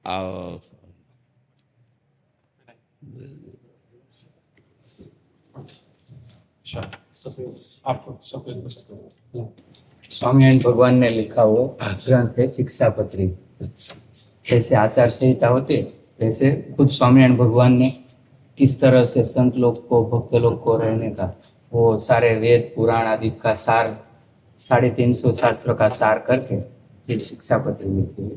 आओ। स्वामीनारायण भगवान ने लिखा हुआ ग्रंथ है शिक्षापत्री। जैसे आचार संहिता होती है वैसे खुद स्वामीनारायण भगवान ने किस तरह से संत लोग को भक्त लोग को रहने का वो सारे वेद पुराण आदि का सार 350 शास्त्र का सार करके फिर शिक्षापत्री लिखी है।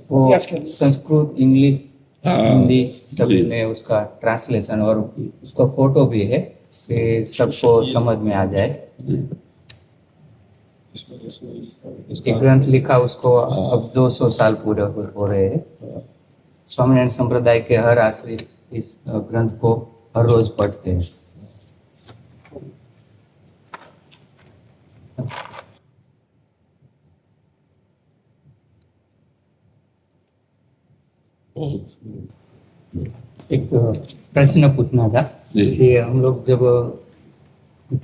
वो संस्कृत इंग्लिश हिंदी सभी में उसका ट्रांसलेशन और उसका फोटो भी है कि सबको समझ में आ जाए। उसके ग्रंथ लिखा उसको अब 200 साल पूरे हो रहे हैं। स्वामीनारायण संप्रदाय के हर आश्रित इस ग्रंथ को हर रोज पढ़ते हैं। एक प्रश्न पूछना था कि हम लोग जब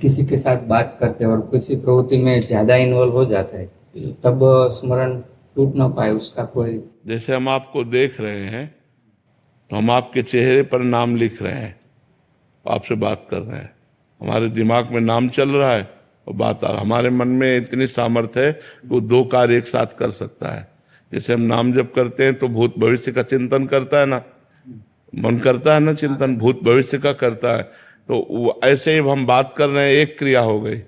किसी के साथ बात करते हैं और किसी प्रवृत्ति में ज्यादा इन्वॉल्व हो जाता है तब स्मरण टूट ना पाए उसका कोई। जैसे हम आपको देख रहे हैं तो हम आपके चेहरे पर नाम लिख रहे हैं, आपसे बात कर रहे हैं, हमारे दिमाग में नाम चल रहा है और बात हमारे मन में इतनी सामर्थ्य है कि वो दो कार्य एक साथ कर सकता है। जैसे हम नाम जप करते हैं तो भूत भविष्य का चिंतन करता है ना, मन करता है ना चिंतन, भूत भविष्य का करता है। तो ऐसे ही हम बात कर रहे हैं, एक क्रिया हो गई,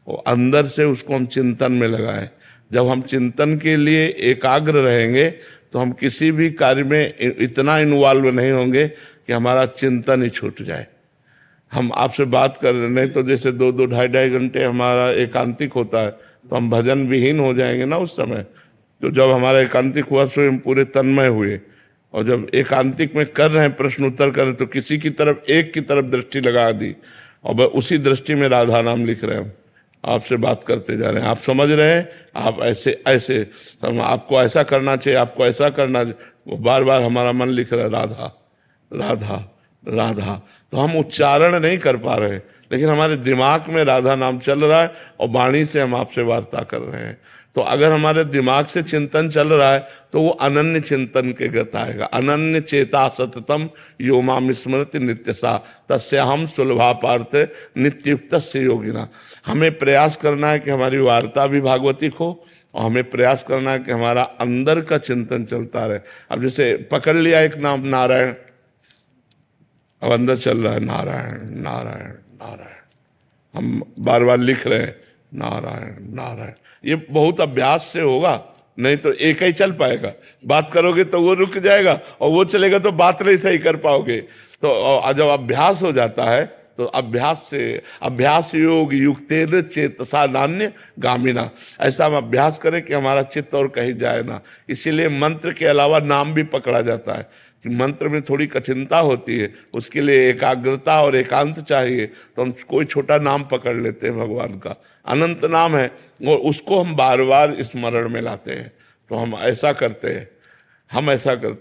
और अंदर से उसको हम चिंतन में लगाएं। जब हम चिंतन के लिए एकाग्र रहेंगे तो हम किसी भी कार्य में इतना इन्वॉल्व नहीं होंगे कि हमारा चिंतन ही छूट जाए। हम आपसे बात कर रहे, नहीं तो जैसे 2-2 ढाई घंटे हमारा एकांतिक होता है तो हम भजन विहीन हो जाएंगे ना उस समय। तो जब हमारा एकांतिक हुआ स्वयं पूरे तन्मय हुए, और जब एकांतिक में कर रहे हैं प्रश्न उत्तर कर रहे हैं तो किसी की तरफ एक की तरफ दृष्टि लगा दी और उसी दृष्टि में राधा नाम लिख रहे हैं, आपसे बात करते जा रहे हैं, आप समझ रहे हैं, आप ऐसे ऐसे आपको ऐसा करना चाहिए, आपको ऐसा करना चाहिए, वो बार बार हमारा मन लिख रहा है राधा राधा राधा। तो हम उच्चारण नहीं कर पा रहे लेकिन हमारे दिमाग में राधा नाम चल रहा है और वाणी से हम आपसे वार्ता कर रहे हैं। तो अगर हमारे दिमाग से चिंतन चल रहा है तो वो अनन्य चिंतन के गत आएगा। अनन्य चेता सततम यो माम स्मृति नित्यसा तस्याहम सुलभा पार्थ नित्युक्त से योगिना। हमें प्रयास करना है कि हमारी वार्ता भी भागवतिक हो और हमें प्रयास करना है कि हमारा अंदर का चिंतन चलता रहे। अब जैसे पकड़ लिया एक नाम नारायण, अब अंदर चल रहा है नारायण नारायण नारायण, हम बार बार लिख रहे हैं नारायण नारायण। ये बहुत अभ्यास से होगा, नहीं तो एक ही चल पाएगा। बात करोगे तो वो रुक जाएगा और वो चलेगा तो बात नहीं सही कर पाओगे। तो जब अभ्यास हो जाता है तो अभ्यास योग युक्तेन चेतसा नान्य गामिना, ऐसा हम अभ्यास करें कि हमारा चित्त और कहीं जाए ना। इसीलिए मंत्र के अलावा नाम भी पकड़ा जाता है कि मंत्र में थोड़ी कठिनता होती है, उसके लिए एकाग्रता और एकांत चाहिए। तो हम कोई छोटा नाम पकड़ लेते हैं, भगवान का अनंत नाम है और उसको हम बार बार स्मरण में लाते हैं। तो हम ऐसा करते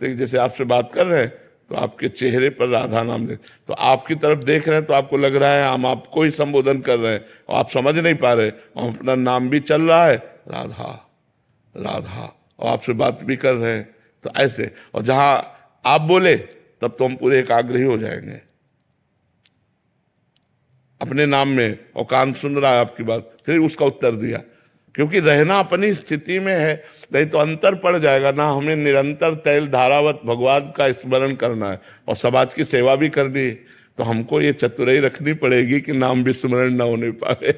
हैं, जैसे आपसे बात कर रहे हैं तो आपके चेहरे पर राधा नाम ले, तो आपकी तरफ देख रहे हैं तो आपको लग रहा है हम आपको ही संबोधन कर रहे हैं और आप समझ नहीं पा रहे, और अपना नाम भी चल रहा है राधा राधा और आपसे बात भी कर रहे हैं। तो ऐसे, और जहां आप बोले तब तो हम पूरे एकाग्र ही हो जाएंगे अपने नाम में, और कान सुन रहा है आपकी बात, फिर उसका उत्तर दिया, क्योंकि रहना अपनी स्थिति में है, नहीं तो अंतर पड़ जाएगा ना। हमें निरंतर तैल धारावत भगवान का स्मरण करना है और समाज की सेवा भी करनी है, तो हमको ये चतुराई रखनी पड़ेगी कि नाम भी स्मरण ना होने पाए।